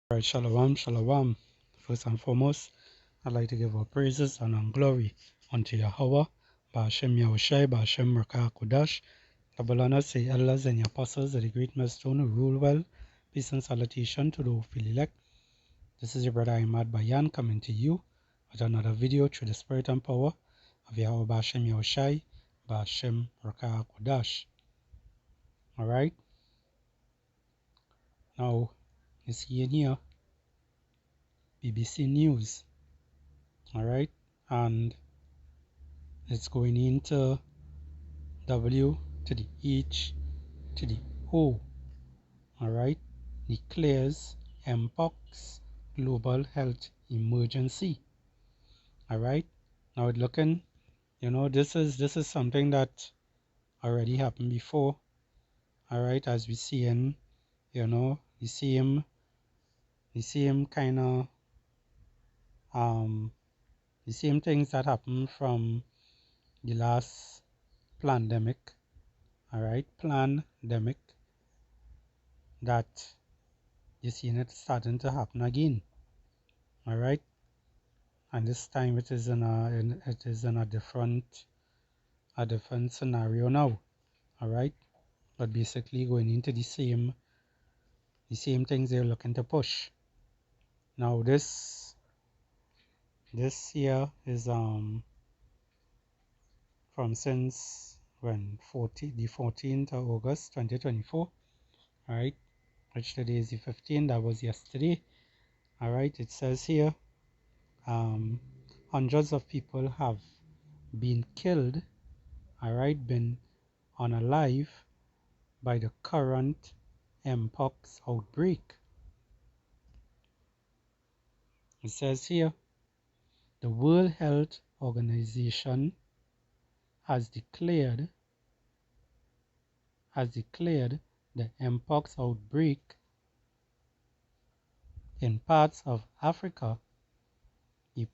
Right, shalom, shalom. First and foremost, I'd like to give our praises and glory unto Yahweh, Ba'ashem Yahushai, Ba'ashem Rakah Kodash. Double honor to the elders and the apostles of the great millstone who rule well. Peace and salutation to those who feel elect. This is your brother Ahmad Bayan coming to you with another video through the spirit and power of Yahweh Ba'ashem Yahushai, Ba'ashem Rakah Kodash. Alright, now you see in here BBC News. Alright, and it's going into W to the H to the O. Alright, declares Mpox global health emergency. Alright, now looking, this is something that already happened before. Alright, as we see in, the same kind of the same things that happened from the last pandemic. Alright, pandemic, that you see it starting to happen again. Alright, and this time it is in a different scenario now. Alright, but basically going into the same things they're looking to push. Now this here is from since when the 14th of August 2024. Alright, which today is the 15th. That was yesterday. Alright, it says here hundreds of people have been killed, alright, been unalive by the current Mpox outbreak. It says here, the World Health Organization has declared the Mpox outbreak in parts of Africa in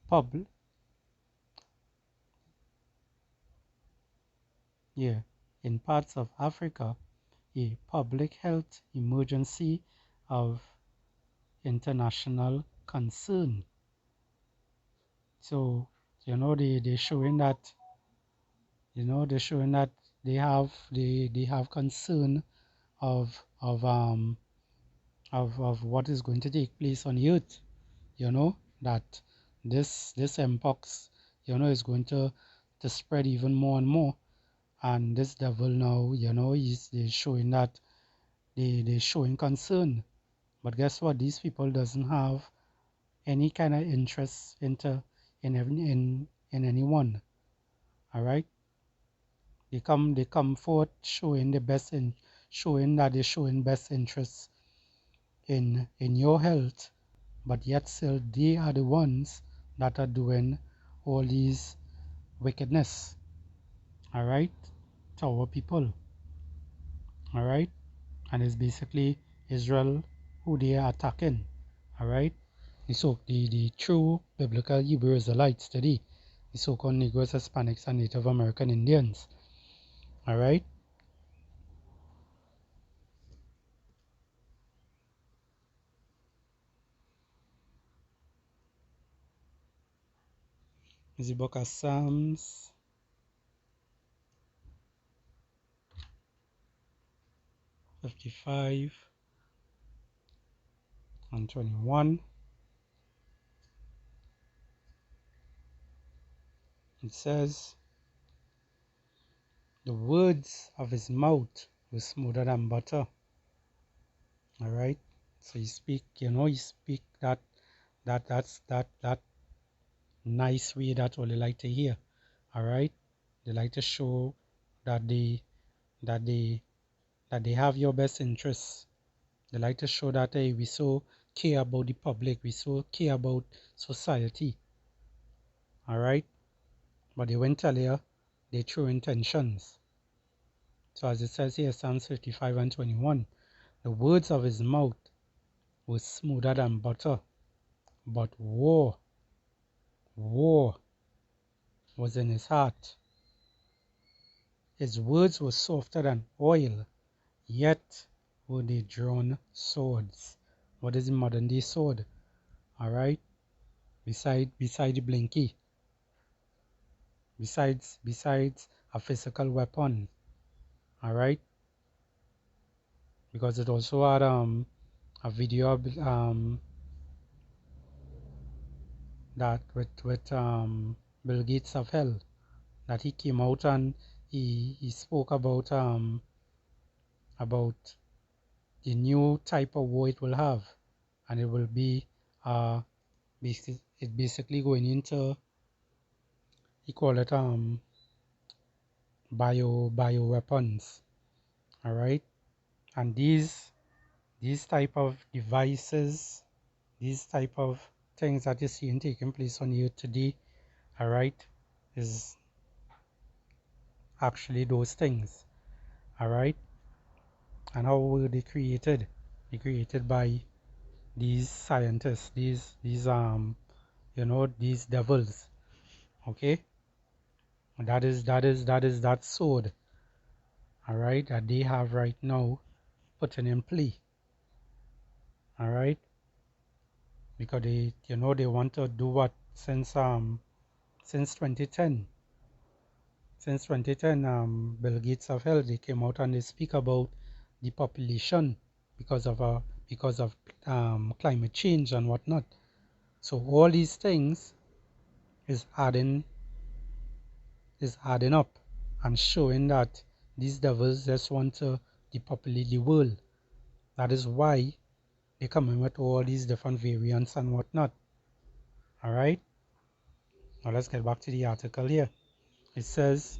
parts of Africa a public health emergency of international concern. So they're showing that they have concern of what is going to take place on earth. That this mpox is going to spread even more and more. And this devil now, they're showing that they're showing concern. But guess what? These people doesn't have any kind of interest in anyone. Alright? They come forth showing that they're showing best interest in your health, but yet still they are the ones that are doing all these wickedness. Alright? To our people. Alright? And it's basically Israel who they are attacking. Alright? So the true biblical Hebrew Israelites today, the so-called Negroes, Hispanics, and Native American Indians. Alright? It's the book of Psalms 55 and 21. It says, the words of his mouth were smoother than butter. Alright? So you speak, that nice way that all they like to hear. Alright? They like to show that they have your best interests. They like to show that, hey, we so care about the public, we so care about society. Alright? But they won't tell you their true intentions. So as it says here, Psalms 55 and 21, the words of his mouth were smoother than butter, but war was in his heart. His words were softer than oil, yet were they drawn swords. What is the modern day sword? Alright? Beside the blinky. Besides a physical weapon. Alright? Because it also had a video that with Bill Gates of hell, that he came out and he spoke about the new type of war it will have, and it will be basically going into, he call it bio weapons. All right, and these type of devices, these type of things that you see taking place on the earth today, all right, is actually those things. All right, and how were they created? They created by these scientists, these these devils. Okay, and that is that sword, all right, that they have right now putting in play. All right, because they want to do what since 2010. Since 2010, Bill Gates of hell, they came out and they speak about the population because of climate change and whatnot. So all these things is adding up and showing that these devils just want to depopulate the world. That is why they come in with all these different variants and whatnot. Alright? Now let's get back to the article here. It says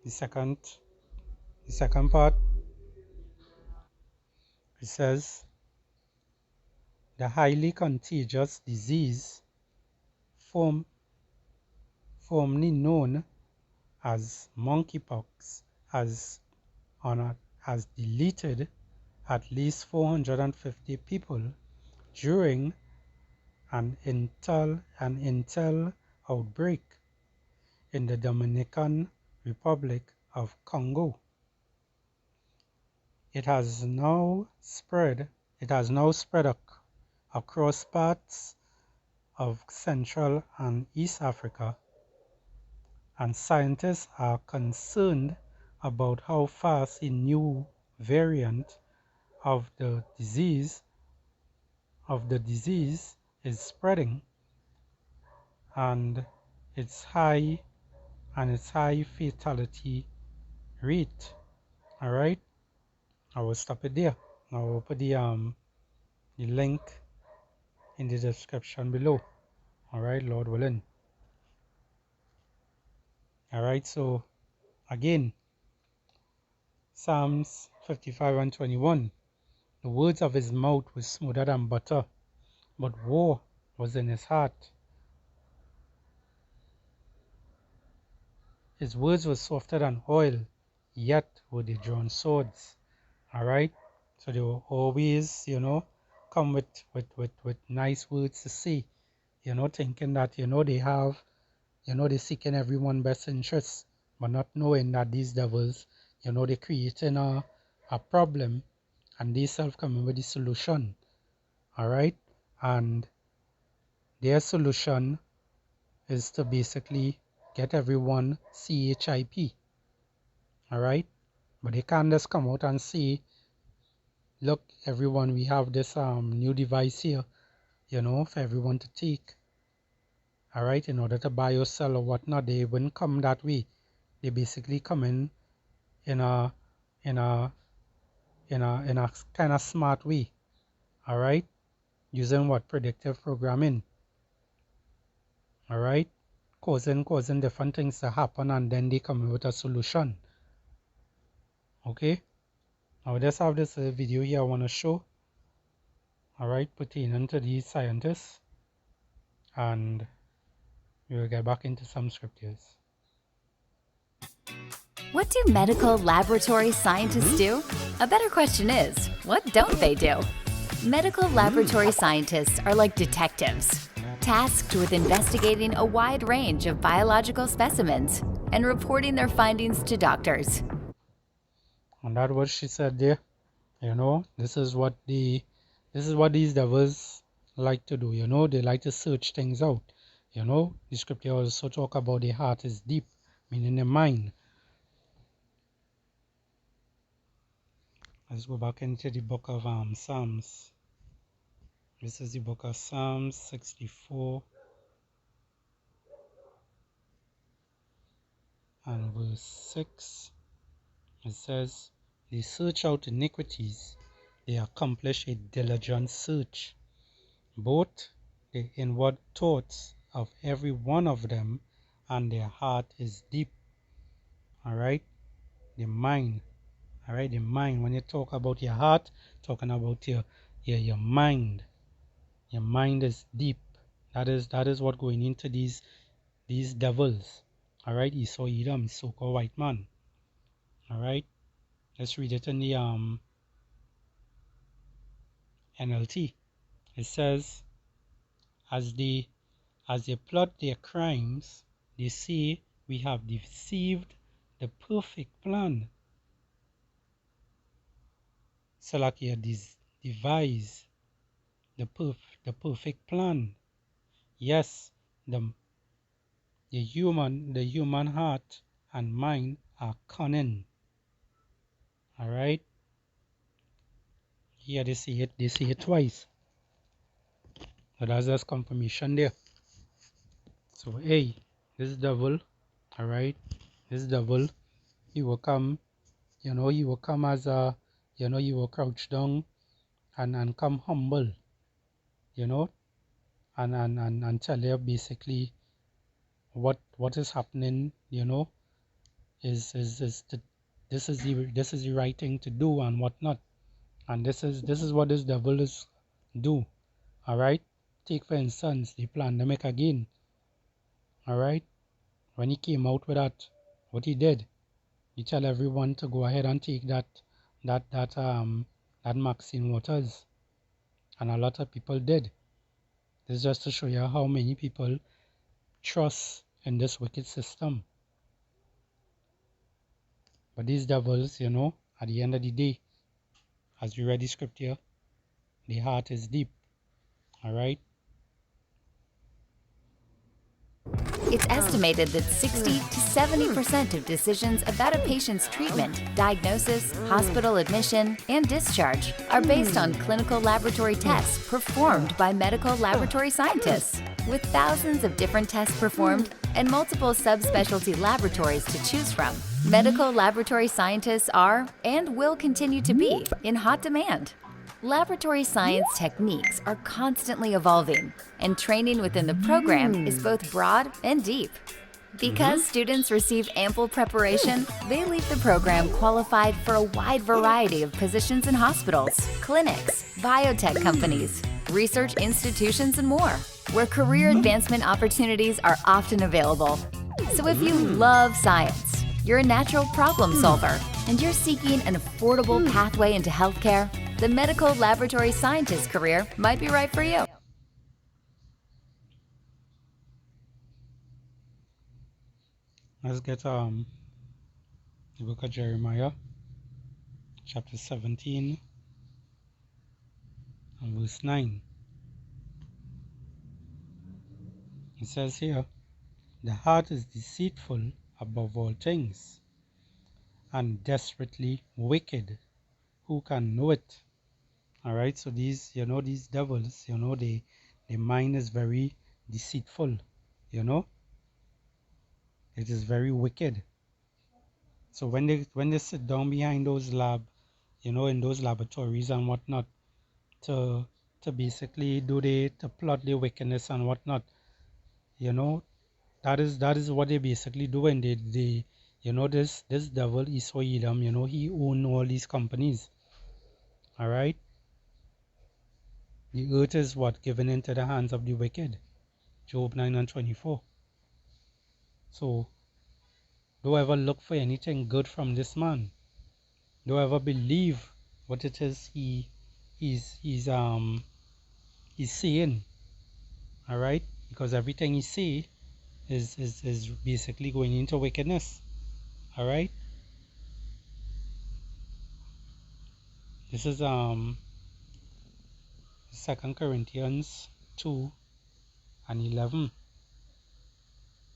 the second part, it says the highly contagious disease formerly known as monkeypox has deleted at least 450 people during an Intel outbreak in the Dominican Republic of Congo. It has now spread across parts of Central and East Africa, and scientists are concerned about how fast a new variant of the disease is spreading, and its high fatality rate. All right, I will stop it there. I will put the link in the description below. All right, Lord willing. All right, so again, Psalms 55 and 21. The words of his mouth were smoother than butter, but war was in his heart. His words were softer than oil, yet were they drawn swords. All right, so they will always, come with nice words to say, thinking that, they have, they're seeking everyone's best interests, but not knowing that these devils, they're creating a problem, and they self coming with the solution. All right, and their solution is to basically get everyone CHIP. All right, but they can't just come out and say, look, everyone, we have this new device here, for everyone to take. All right, in order to buy or sell or whatnot. They wouldn't come that way. They basically come in a kind of smart way. All right, using what? Predictive programming. All right, causing different things to happen, and then they come with a solution. Okay, now let's have this video here I want to show. All right, pertaining to these scientists, and we will get back into some scriptures. What do medical laboratory scientists do? A better question is, what don't they do? Medical laboratory scientists are like detectives, tasked with investigating a wide range of biological specimens and reporting their findings to doctors. And that's what she said there. This is what the This is what these devils like to do, they like to search things out. The scripture also talk about the heart is deep, meaning the mind. Let's go back into the book of Psalms. This is the book of Psalms 64 and verse 6. It says, they search out iniquities, they accomplish a diligent search, both the inward thoughts of every one of them, and their heart is deep. All right, the mind. All right, the mind. When you talk about your heart, talking about your mind. Your mind is deep. That is what going into these devils. All right, Esau, Edom, so-called white man. All right, let's read it in the NLT. It says, as they plot their crimes, they say we have deceived the perfect plan. Salakia devise the perfect plan. Yes, the human heart and mind are cunning. All right. Here they say it twice. So that's just confirmation there. So hey, this devil, all right, this devil, he will come, he will come as a, he will crouch down and come humble, you know, and tell you basically what is happening, is this is the right thing to do and whatnot. And this is what this devil is do. All right. Take for instance the pandemic again. All right. When he came out with that, what he did, he tell everyone to go ahead and take that Maxine Waters, and a lot of people did. This is just to show you how many people trust in this wicked system. But these devils, at the end of the day, as we read the scripture, the heart is deep. All right. It's estimated that 60 to 70% of decisions about a patient's treatment, diagnosis, hospital admission, and discharge are based on clinical laboratory tests performed by medical laboratory scientists. With thousands of different tests performed and multiple subspecialty laboratories to choose from, medical laboratory scientists are and will continue to be in hot demand. Laboratory science techniques are constantly evolving, and training within the program is both broad and deep. Because students receive ample preparation, they leave the program qualified for a wide variety of positions in hospitals, clinics, biotech companies, research institutions, and more, where career advancement opportunities are often available. So if you love science, you're a natural problem solver, and you're seeking an affordable pathway into healthcare, the medical laboratory scientist career might be right for you. Let's get the book of Jeremiah, chapter 17 and verse 9. It says here, the heart is deceitful above all things and desperately wicked. Who can know it? All right. So these devils, their mind is very deceitful. It is very wicked. So when they sit down behind those in those laboratories and whatnot, to basically to plot their wickedness and whatnot, that is what they basically do. And they this devil Esau Edom, he own all these companies. All right. The earth is what given into the hands of the wicked. Job 9 and 24. So don't ever look for anything good from this man. Don't ever believe what it is he's saying. All right, because everything he say is basically going into wickedness. All right. This is 2 Corinthians 2 and 11.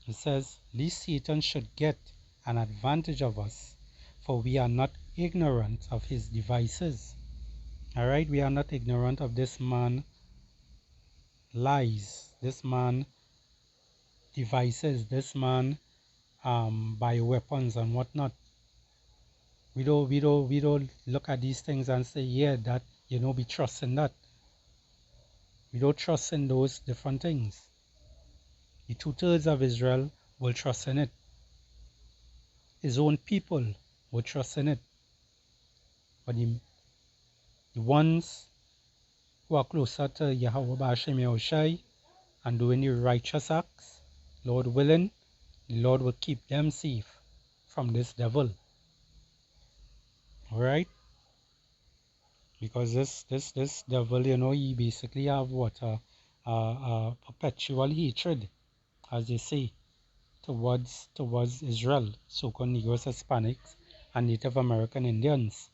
It says, lest Satan should get an advantage of us, for we are not ignorant of his devices. Alright, we are not ignorant of this man lies, this man devices, this man bioweapons and whatnot. We don't look at these things and say, yeah, that, we trust in that. We don't trust in those different things. The 2/3 of Israel will trust in it. His own people will trust in it. But the ones who are closer to Yahweh B'Hashem Yahushai and doing the righteous acts, Lord willing, the Lord will keep them safe from this devil. Alright? Because this devil, he basically have what? A perpetual hatred, as they say, towards Israel, so-called Negroes, Hispanics, and Native American Indians.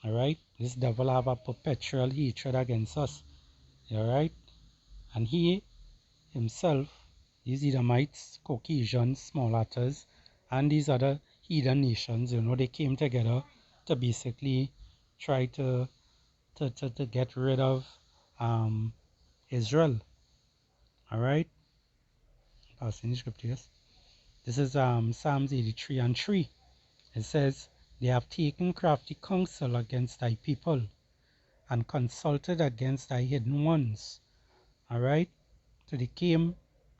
Alright? This devil have a perpetual hatred against us. Alright? And he himself, these Edomites, Caucasians, small hatters, and these other heathen nations, they came together to basically try to get rid of Israel. Alright? Passing the scriptures. This is Psalms 83 and 3. It says, they have taken crafty counsel against thy people, and consulted against thy hidden ones. Alright? So they came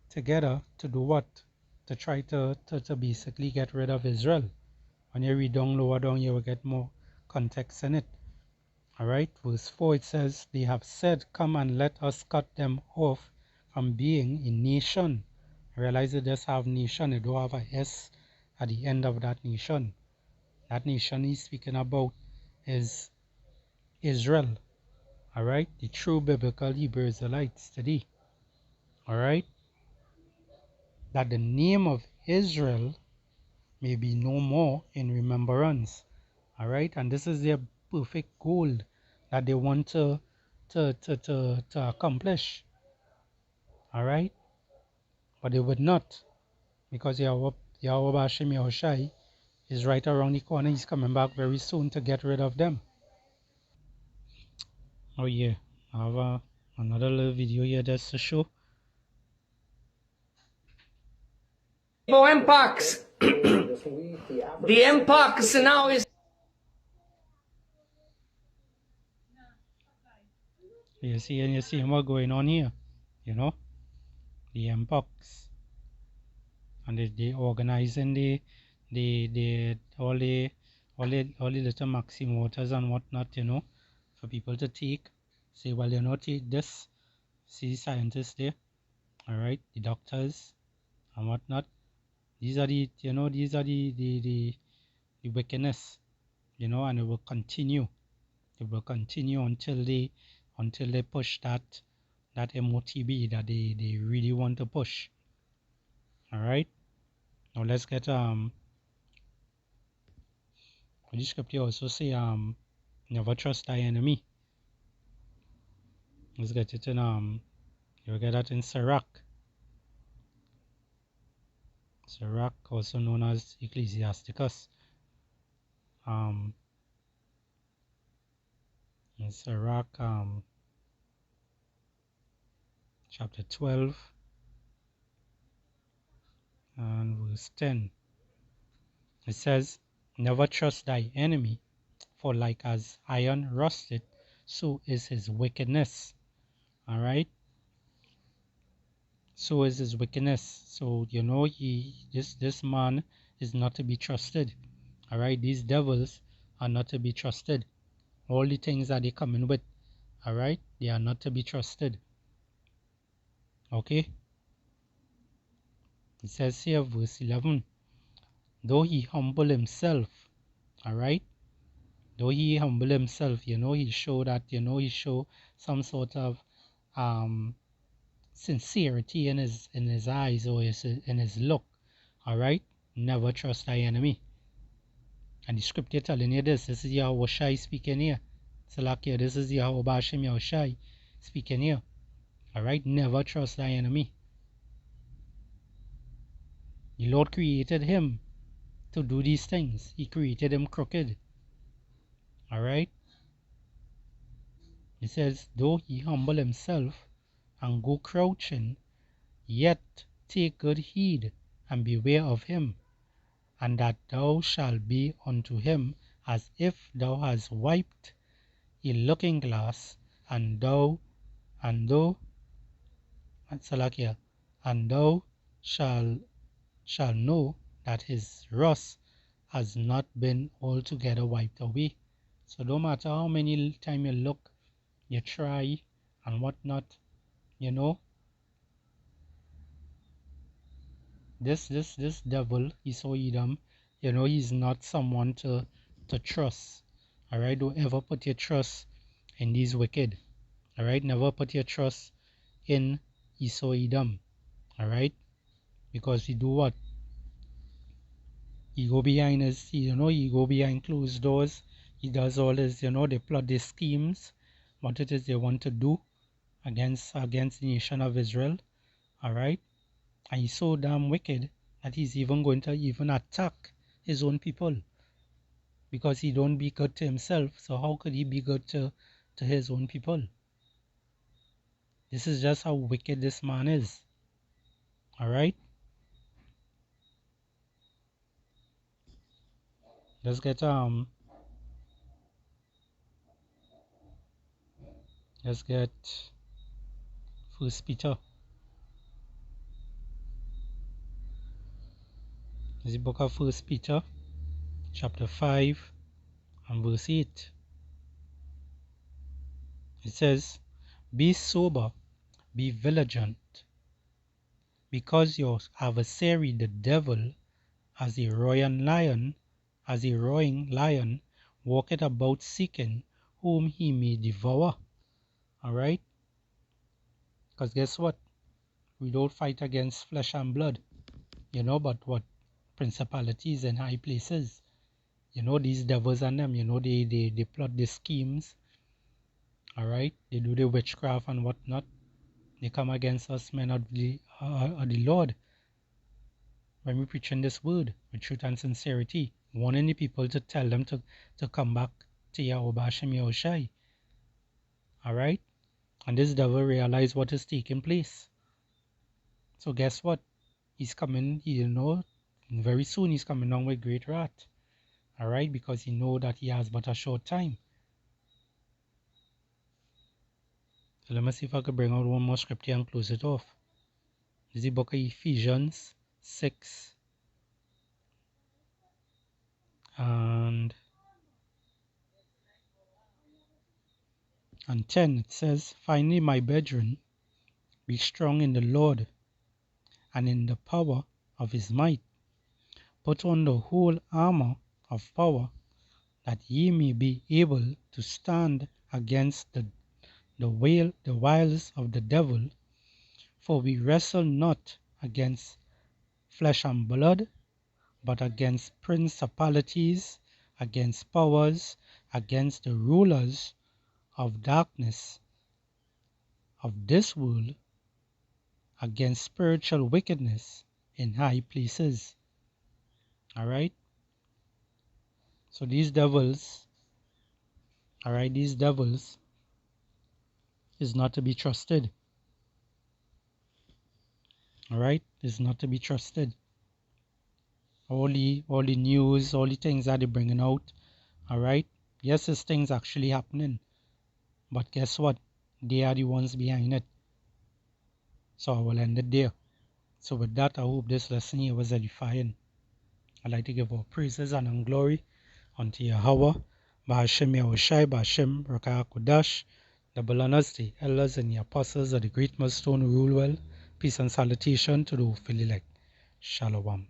together to do what? To try to basically get rid of Israel. When you read down lower down, you will get more context in it. Alright, verse 4, it says, they have said, come and let us cut them off from being a nation. Realize it does have nation, it don't have a S at the end of that nation. That nation he's speaking about is Israel. Alright, the true biblical Hebrew Israelites today. Alright, that the name of Israel may be no more in remembrance. Alright, and this is their perfect goal that they want to accomplish. Alright, but they would not, because Yahweh B'Hashem Yahushai is right around the corner. He's coming back very soon to get rid of them. Oh yeah, I have another little video here just to show. Impacts. The impacts now is. You see what going on here, the impacts, and they organizing all the little maxim waters and whatnot, for people to take. Say, well, take this. See scientists there, all right, the doctors and whatnot. These are the wickedness, and it will continue. It will continue until they push that MOTB that they really want to push. All right. Now let's get the scripture also say never trust thy enemy. Let's get it in you'll get that in Sirach, also known as Ecclesiasticus. In Sirach chapter 12 and verse 10. It says, never trust thy enemy, for like as iron rusted, so is his wickedness. Alright? So is his wickedness. So this man is not to be trusted. Alright, these devils are not to be trusted. All the things that they come in with, alright, they are not to be trusted. Okay? It says here, verse 11, though he humble himself, alright, though he humble himself, he show that, he show some sort of sincerity in his eyes or in his look, alright, never trust thy enemy. And the scripture telling you this is Yahweh Shai speaking here. Salakia, this is Yahweh B'Hashem Yahushai. speaking here. Alright, never trust thy enemy. The Lord created him to do these things. He created him crooked. Alright? He says, though he humble himself and go crouching, yet take good heed and beware of him, and that thou shalt be unto him as if thou hast wiped a looking glass, and thou shall know that his rust has not been altogether wiped away. So no matter how many times you look, you try and whatnot, this devil, Esau Edom, he's not someone to trust. Alright, don't ever put your trust in these wicked. Alright, never put your trust in Esau Edom. Alright, because he do what? He go behind he go behind closed doors. He does all this, they plot these schemes, what it is they want to do against the nation of Israel. Alright, and he's so damn wicked that he's even going to even attack his own people, because he don't be good to himself. So how could he be good to his own people? This is just how wicked this man is. Alright, let's get First Peter. This is the book of First Peter, chapter 5 and verse 8. It says, be sober, be vigilant, because your adversary the devil, as a roaring lion, walketh about seeking whom he may devour. Alright? Because guess what? We don't fight against flesh and blood, but what? Principalities in high places. These devils and them, they plot the schemes. Alright? They do the witchcraft and whatnot. They come against us, men of the Lord. When we preaching this word with truth and sincerity, warning the people to tell them to come back to Yahweh Hashem Yahushai. Alright? And this devil realize what is taking place. So guess what? He's coming, very soon he's coming down with great wrath. Alright? Because he know that he has but a short time. So let me see if I could bring out one more scripture and close it off. This is the book of Ephesians 6 and 10. It says, finally, my brethren, be strong in the Lord and in the power of his might. Put on the whole armor of power, that ye may be able to stand against the wiles of the devil. For we wrestle not against flesh and blood, but against principalities, against powers, against the rulers of darkness of this world, against spiritual wickedness in high places. Alright? So these devils is not to be trusted. Alright? Is not to be trusted. All the news, all the things that they're bringing out. Alright? Yes, this thing's actually happening. But guess what? They are the ones behind it. So I will end it there. So with that, I hope this lesson here was edifying. I'd like to give all praises and glory unto Yahweh, Ba'ashem Yahushai, Ba'ashem Rakah Kodash, double honors to the elders and the apostles of the great millstone rule well. Peace and salutation to the faithful elect. Shalom.